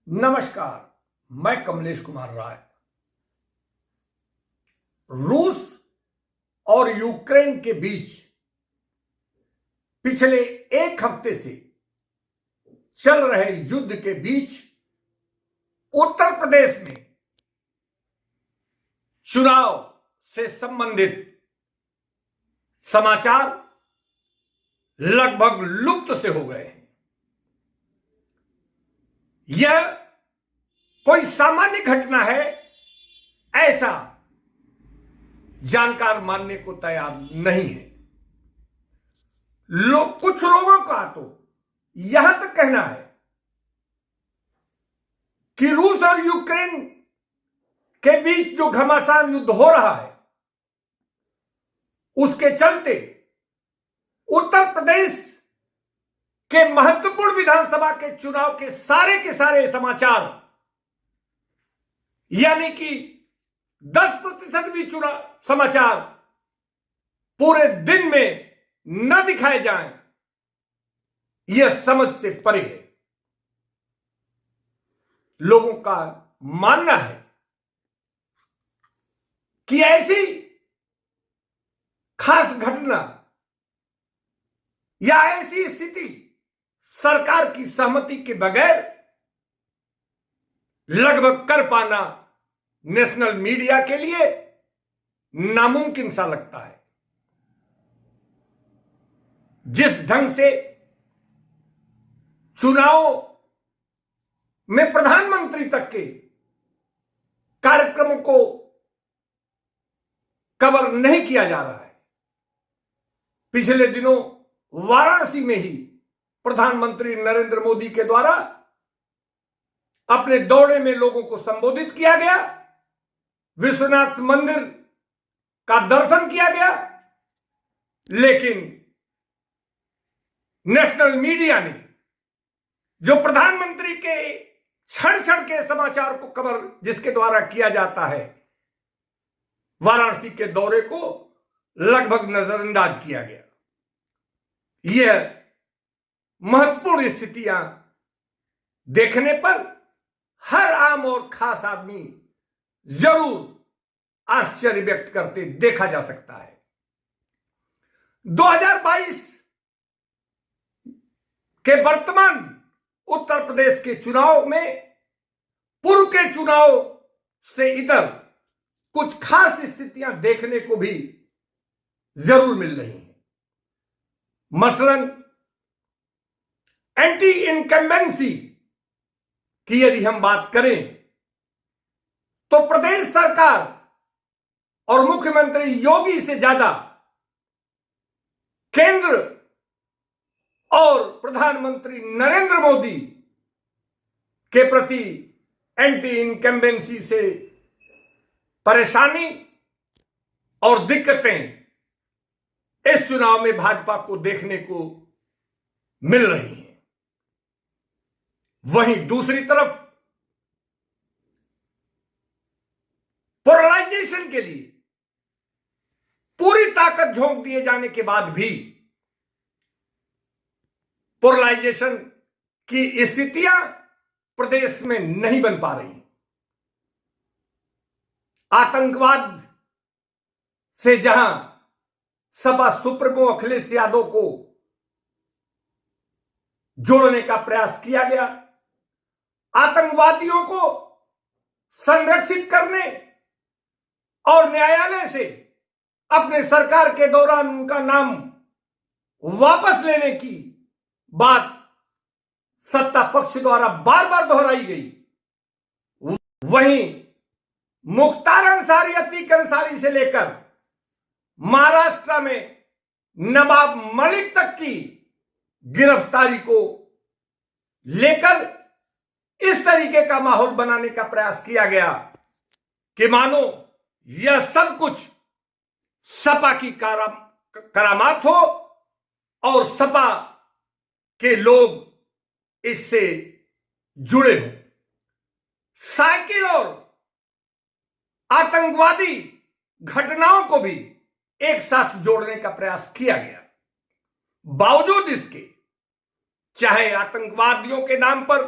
नमस्कार, मैं कमलेश कुमार राय। रूस और यूक्रेन के बीच पिछले एक हफ्ते से चल रहे युद्ध के बीच उत्तर प्रदेश में चुनाव से संबंधित समाचार लगभग लुप्त से हो गए हैं। यह कोई सामान्य घटना है ऐसा जानकार मानने को तैयार नहीं है। कुछ लोगों का तो यहां तक कहना है कि रूस और यूक्रेन के बीच जो घमासान युद्ध हो रहा है उसके चलते उत्तर प्रदेश के महत्वपूर्ण विधानसभा के चुनाव के सारे समाचार यानी कि 10% भी चुनाव समाचार पूरे दिन में न दिखाए जाएं, यह समझ से परे है। लोगों का मानना है कि ऐसी खास घटना या ऐसी स्थिति सरकार की सहमति के बगैर लगभग कर पाना नेशनल मीडिया के लिए नामुमकिन सा लगता है। जिस ढंग से चुनाव में प्रधानमंत्री तक के कार्यक्रमों को कवर नहीं किया जा रहा है। पिछले दिनों वाराणसी में ही प्रधानमंत्री नरेंद्र मोदी के द्वारा अपने दौरे में लोगों को संबोधित किया गया, विश्वनाथ मंदिर का दर्शन किया गया, लेकिन नेशनल मीडिया ने जो प्रधानमंत्री के क्षण क्षण के समाचार को कवर जिसके द्वारा किया जाता है, वाराणसी के दौरे को लगभग नजरअंदाज किया गया। यह महत्वपूर्ण स्थितियां देखने पर हर आम और खास आदमी जरूर आश्चर्य व्यक्त करते देखा जा सकता है। 2022 के वर्तमान उत्तर प्रदेश के चुनाव में पूर्व के चुनाव से इधर कुछ खास स्थितियां देखने को भी जरूर मिल रही हैं। मसलन एंटी इनकम्बेंसी की यदि हम बात करें तो प्रदेश सरकार और मुख्यमंत्री योगी से ज्यादा केंद्र और प्रधानमंत्री नरेंद्र मोदी के प्रति एंटी इनकम्बेंसी से परेशानी और दिक्कतें इस चुनाव में भाजपा को देखने को मिल रही हैं। वहीं दूसरी तरफ पोलराइजेशन के लिए पूरी ताकत झोंक दिए जाने के बाद भी पोलराइजेशन की स्थितियां प्रदेश में नहीं बन पा रही। आतंकवाद से जहां सपा सुप्रीमो अखिलेश यादव को जोड़ने का प्रयास किया गया, आतंकवादियों को संरक्षित करने और न्यायालय से अपने सरकार के दौरान उनका नाम वापस लेने की बात सत्ता पक्ष द्वारा बार बार दोहराई गई। वहीं मुख्तार अंसारी, अतीक अंसारी से लेकर महाराष्ट्र में नवाब मलिक तक की गिरफ्तारी को लेकर इस तरीके का माहौल बनाने का प्रयास किया गया कि मानो यह सब कुछ सपा की करामात हो और सपा के लोग इससे जुड़े हों। साइकिल और आतंकवादी घटनाओं को भी एक साथ जोड़ने का प्रयास किया गया। बावजूद इसके चाहे आतंकवादियों के नाम पर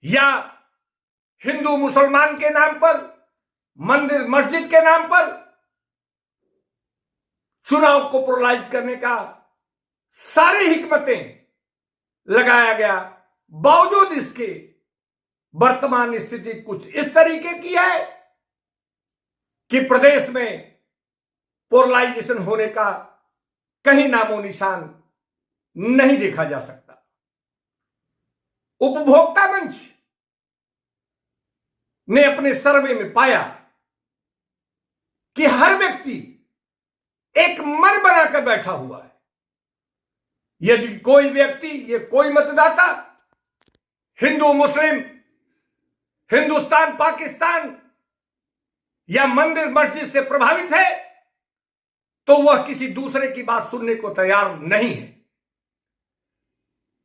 या हिंदू मुसलमान के नाम पर, मंदिर मस्जिद के नाम पर चुनाव को पोलराइज करने का सारी हिकमतें लगाया गया। बावजूद इसके वर्तमान स्थिति कुछ इस तरीके की है कि प्रदेश में पोलराइजेशन होने का कहीं नामो निशान नहीं देखा जा सकता। उपभोक्ता मंच ने अपने सर्वे में पाया कि हर व्यक्ति एक मन बनाकर बैठा हुआ है। यदि कोई व्यक्ति, ये कोई मतदाता हिंदू मुस्लिम, हिंदुस्तान पाकिस्तान या मंदिर मस्जिद से प्रभावित है, तो वह किसी दूसरे की बात सुनने को तैयार नहीं है।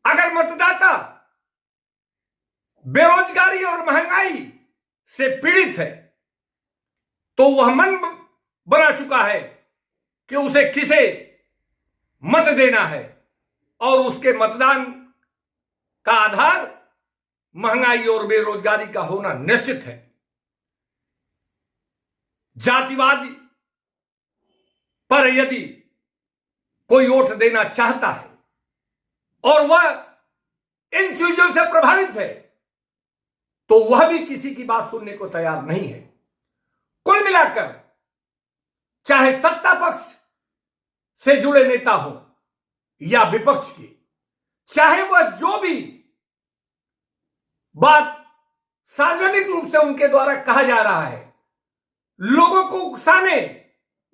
अगर मतदाता बेरोजगारी और महंगाई से पीड़ित है, तो वह मन बना चुका है कि उसे किसे मत देना है, और उसके मतदान का आधार महंगाई और बेरोजगारी का होना निश्चित है। जातिवाद पर यदि कोई वोट देना चाहता है और वह इन चीजों से प्रभावित है, तो वह भी किसी की बात सुनने को तैयार नहीं है। कुल मिलाकर चाहे सत्ता पक्ष से जुड़े नेता हो या विपक्ष के, चाहे वह जो भी बात सार्वजनिक रूप से उनके द्वारा कहा जा रहा है, लोगों को उकसाने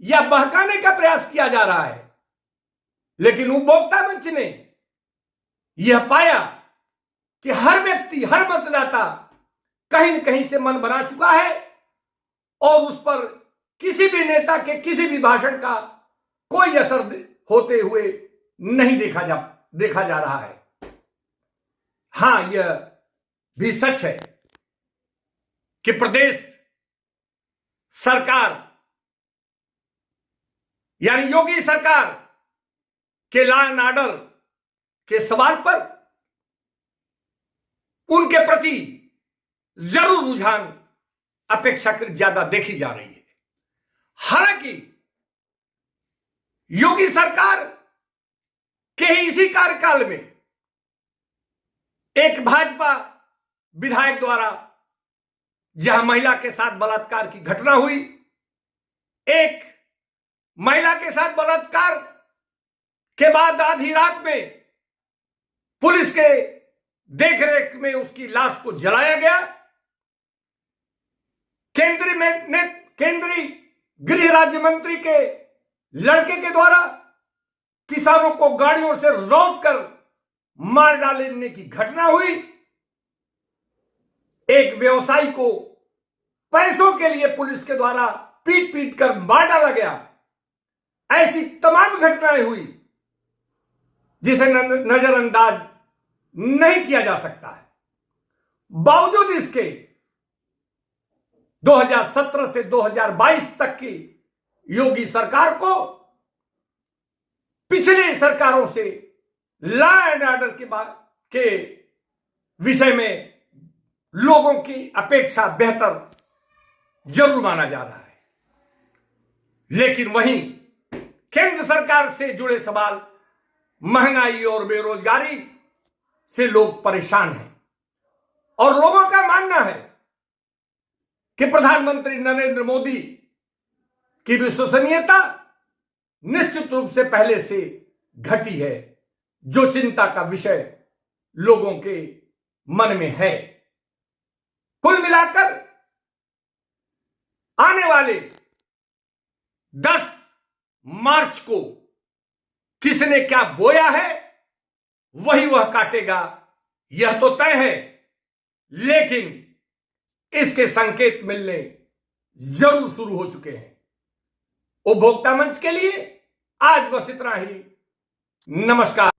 या बहकाने का प्रयास किया जा रहा है, लेकिन उपभोक्ता मंच ने यह पाया कि हर व्यक्ति, हर मतदाता कहीं न कहीं से मन बना चुका है और उस पर किसी भी नेता के किसी भी भाषण का कोई असर होते हुए नहीं देखा जा रहा है। हां, यह भी सच है कि प्रदेश सरकार यानी योगी सरकार के लॉ एंड ऑर्डर के सवाल पर उनके प्रति जरूर रुझान अपेक्षाकृत ज्यादा देखी जा रही है। हालांकि योगी सरकार के ही इसी कार्यकाल में एक भाजपा विधायक द्वारा जहां महिला के साथ बलात्कार की घटना हुई, एक महिला के साथ बलात्कार के बाद आधी रात में पुलिस के देखरेख में उसकी लाश को जलाया गया। केंद्रीय गृह राज्य मंत्री के लड़के के द्वारा किसानों को गाड़ियों से रौंद कर मार डालने की घटना हुई। एक व्यवसायी को पैसों के लिए पुलिस के द्वारा पीट पीट कर मार डाला गया। ऐसी तमाम घटनाएं हुई जिसे नजरअंदाज नहीं किया जा सकता है। बावजूद इसके 2017 से 2022 तक की योगी सरकार को पिछली सरकारों से लॉ एंड ऑर्डर के विषय में लोगों की अपेक्षा बेहतर जरूर माना जा रहा है। लेकिन वहीं केंद्र सरकार से जुड़े सवाल, महंगाई और बेरोजगारी से लोग परेशान हैं और लोगों का मानना है कि प्रधानमंत्री नरेंद्र मोदी की विश्वसनीयता निश्चित रूप से पहले से घटी है, जो चिंता का विषय लोगों के मन में है। कुल मिलाकर आने वाले 10 मार्च को किसने क्या बोया है वही वह काटेगा, यह तो तय है। लेकिन इसके संकेत मिलने जरूर शुरू हो चुके हैं। उपभोक्ता मंच के लिए आज बस इतना ही। नमस्कार।